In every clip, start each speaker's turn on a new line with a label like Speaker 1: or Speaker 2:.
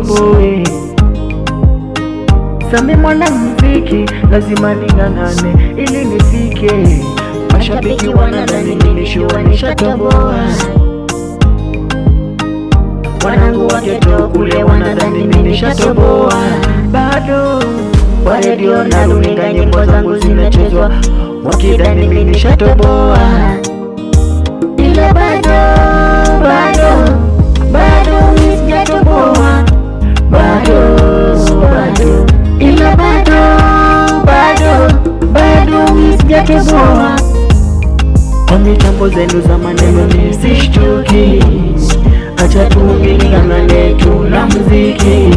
Speaker 1: nitoboe. Sami mwana muziki lazima ning'ang'ane ili nifike. Mashabiki wanadhani nilishua nishatoboa. Wanangu wa ghetto kule wanadhani nilishatoboa. Bado kwa redio na runinga nyimbo zangu zinachezwa, wakidhani nilishatoboa. Ila bado mimi sijatoboa. Ila bado mimi sijatoboa. Kwa mitambo zenu za maneno nisishtuki, acha tu ning'ang'ane tu na muziki.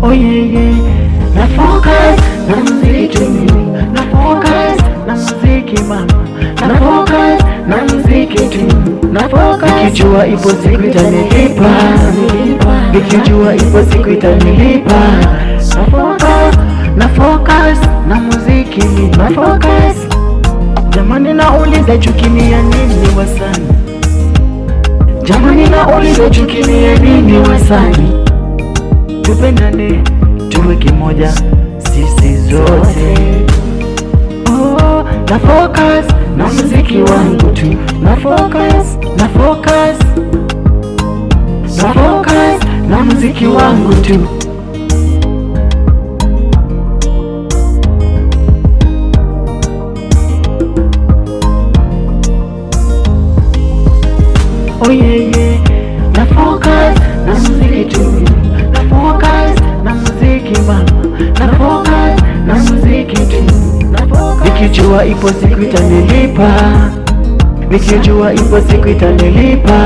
Speaker 1: Oh yeah yeah, na focus na muziki tu, na focus na muziki mama, na focus na muziki tu, na focus. Nikijua ipo siku itanilipa, nikijua ipo siku itanilipa. Na focus na muziki, na focus. Jamani nauliza chukinia nini wasani? Jamani nauliza chukinia nini wasani? Tupendane tuwe kimoja sisi zote. Oh, na focus na muziki wangu tu, na focus, na focus, na focus na muziki wangu tu. Oh yeah yeah, na focus na muziki tu, na focus na muziki mama, na focus na muziki tu, na focus. Nikijua ipo siku itanilipa, nikijua ipo siku itanilipa.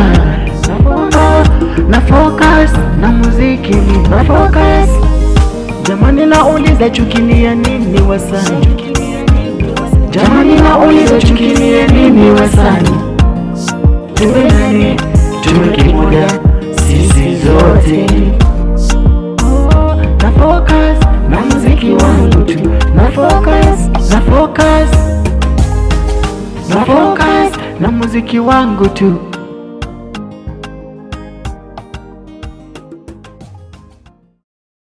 Speaker 1: Na focus na muziki, na focus. Jamani nauliza chukinia nini wasani? Jamani nauliza chukinia nini wasani? Tupendane tuwe kimoja sisi zote. Oh, na focus na muziki wangu tu, na focus, na focus, na focus na muziki wangu tu.